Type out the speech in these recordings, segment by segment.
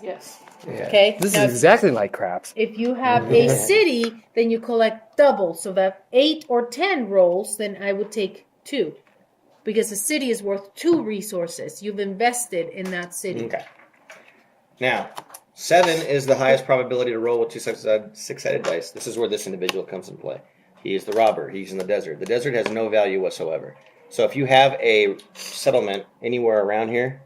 Yes. Yeah. Okay. This Now, is exactly like craps. if you have a city, then you collect double. So that 8 or 10 rolls, then I would take 2. Because a city is worth 2 resources. You've invested in that city. Okay. Now, 7 is the highest probability to roll with 2 six-sided dice. This is where this individual comes into play. He is the robber. He's in the desert. The desert has no value whatsoever. So if you have a settlement anywhere around here,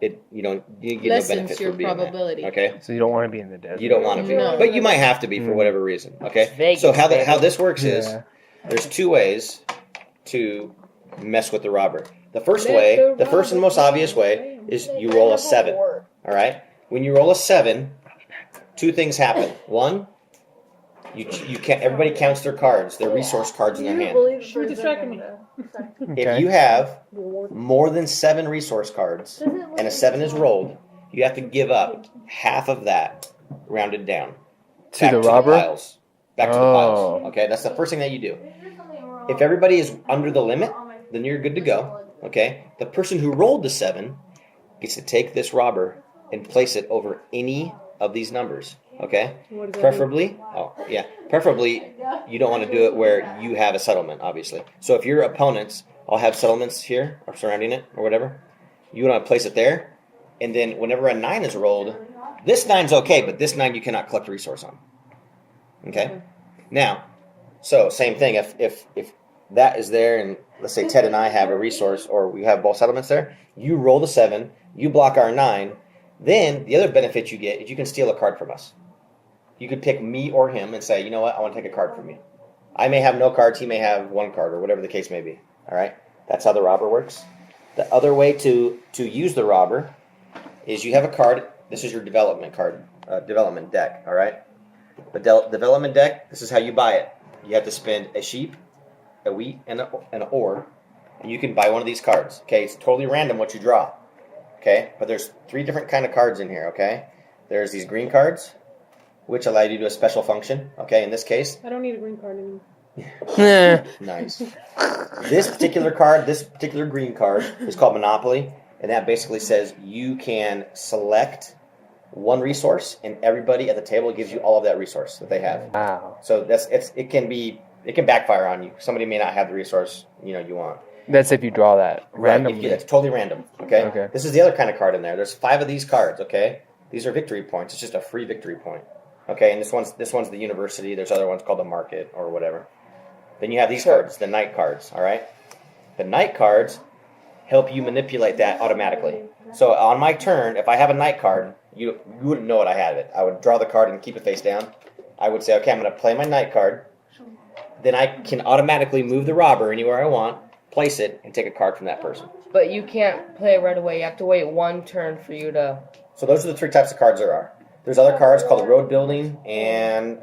you get no Lessens benefit your for being probability. there. Okay. So you don't want to be in the desert. You don't want to be, No. but you might have to be for whatever reason. Okay. Vegas, So how baby. this works is Yeah. there's 2 ways to mess with the robber. The first way, the first and most obvious way, is you roll a 7. All right. When you roll a 7, 2 things happen. One, you can't. Everybody counts their cards, their resource cards in their hand. You're distracting me. If you have more than 7 resource cards and a 7 is rolled, you have to give up half of that, rounded down, To the robber? piles. Back to the piles. Okay, that's the first thing that you do. If everybody is under the limit, then you're good to go. Okay, the person who rolled the 7 gets to take this robber and place it over any of these numbers. Okay, preferably, preferably you don't want to do it where you have a settlement, obviously. So if your opponents all have settlements here or surrounding it or whatever, you want to place it there, and then whenever a 9 is rolled, this 9's okay, but this 9 you cannot collect a resource on. Okay, now, so same thing. If that is there, and let's say Ted and I have a resource, or we have both settlements there, you roll the 7, you block our 9. Then the other benefit you get is you can steal a card from us. You could pick me or him and say, you know what, I want to take a card from you. I may have no cards, he may have 1 card, or whatever the case may be. All right? That's how the robber works. The other way to use the robber is you have a card. This is your development card, development deck. All right? The development deck, this is how you buy it. You have to spend a sheep, a wheat, and an ore, and you can buy one of these cards. Okay? It's totally random what you draw. Okay? But there's 3 different kind of cards in here. Okay? There's these green cards, which allow you to do a special function. Okay, in this case. I don't need a green card anymore. Nice. This particular green card is called Monopoly, and that basically says you can select one resource, and everybody at the table gives you all of that resource that they have. Wow. So it can backfire on you. Somebody may not have the resource you want. That's if you draw that randomly. Right, it's totally random. Okay. This is the other kind of card in there. There's 5 of these cards. Okay. These are victory points. It's just a free victory point. Okay, and this one's the university. There's other ones called the market or whatever. Then you have these cards, the knight cards, all right? The knight cards help you manipulate that automatically. So on my turn, if I have a knight card, you wouldn't know what I had it. I would draw the card and keep it face down. I would say, okay, I'm going to play my knight card. Then I can automatically move the robber anywhere I want, place it, and take a card from that person. But you can't play it right away. You have to wait 1 turn for you to... So those are the 3 types of cards there are. There's other cards called Road Building and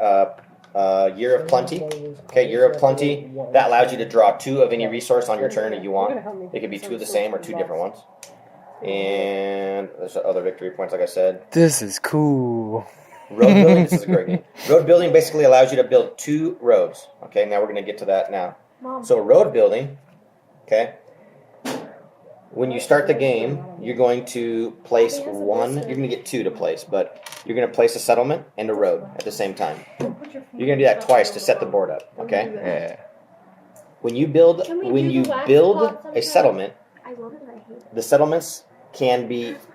Year of Plenty. Okay, Year of Plenty. That allows you to draw 2 of any resource on your turn that you want. It could be 2 of the same or 2 different ones. And there's other victory points, like I said. This is cool. Road Building, this is a great game. Road Building basically allows you to build 2 roads. Okay, now we're going to get to that now. So Road Building, okay, when you start the game, you're going to place 1. You're going to get 2 to place, but you're going to place a settlement and a road at the same time. You're going to do that twice to set the board up. Okay. Yeah. When you build a settlement, the settlements can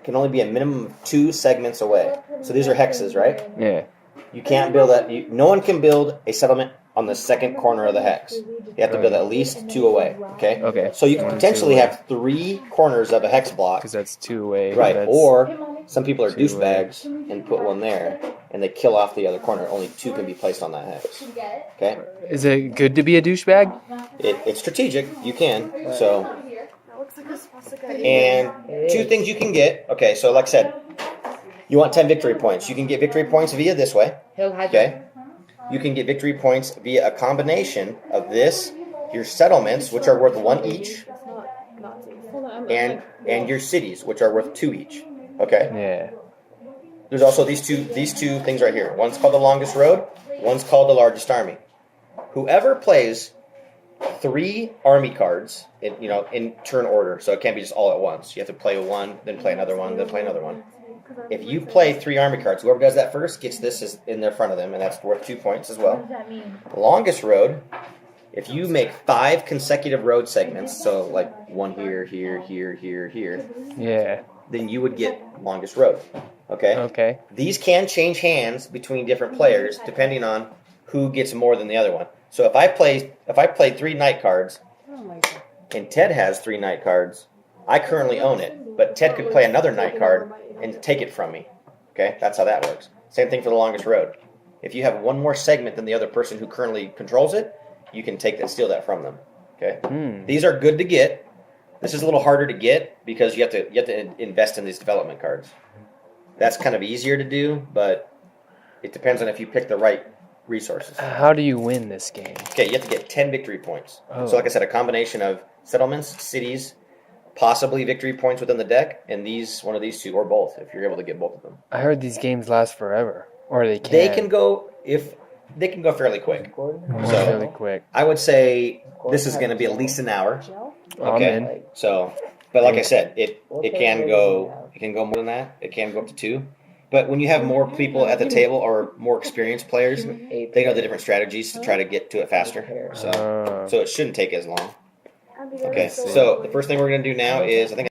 only be a minimum of 2 segments away. So these are hexes, right? Yeah. You can't build that. No one can build a settlement on the second corner of the hex. You have to build at least 2 away. Okay. Okay. So you can potentially have 3 corners of a hex block. Because that's 2 away. Right. That's Or some people are 2 douchebags and put 1 there, and they kill off the other corner. Only 2 can be placed on that hex. Okay. Is it good to be a douchebag? It's strategic. You can. So. And 2 things you can get. Okay. So like I said, you want 10 victory points. You can get victory points via this way. Okay. You can get victory points via a combination of this, your settlements, which are worth 1 each, and your cities, which are worth 2 each. Okay. Yeah. There's also these two things right here. One's called the longest road. One's called the largest army. Whoever plays 3 army cards in turn order, so it can't be just all at once. You have to play 1, then play another one, then play another one. If you play 3 army cards, whoever does that first gets this in their front of them, and that's worth 2 points as well. Longest road, if you make 5 consecutive road segments, so like one here, here, here, here, here, Yeah. then you would get longest road. Okay? Okay. These can change hands between different players depending on who gets more than the other one. So if I play 3 night cards, and Ted has 3 night cards, I currently own it, but Ted could play another night card and take it from me. Okay, that's how that works. Same thing for the longest road. If you have one more segment than the other person who currently controls it, you can steal that from them. Okay, these are good to get. This is a little harder to get because you have to invest in these development cards. That's kind of easier to do, but it depends on if you pick the right resources. How do you win this game? Okay, you have to get 10 victory points. Oh. So like I said, a combination of settlements, cities, possibly victory points within the deck, and one of these two, or both, if you're able to get both of them. I heard these games last forever, or they can. They can go fairly quick. Really So quick. I would say this is going to be at least an hour. I'm in. Okay. So, but like I said, it can go more than that. It can go up to 2. But when you have more people at the table or more experienced players, they know the different strategies to try to get to it faster. So it shouldn't take as long. Okay, so the first thing we're going to do now is, I think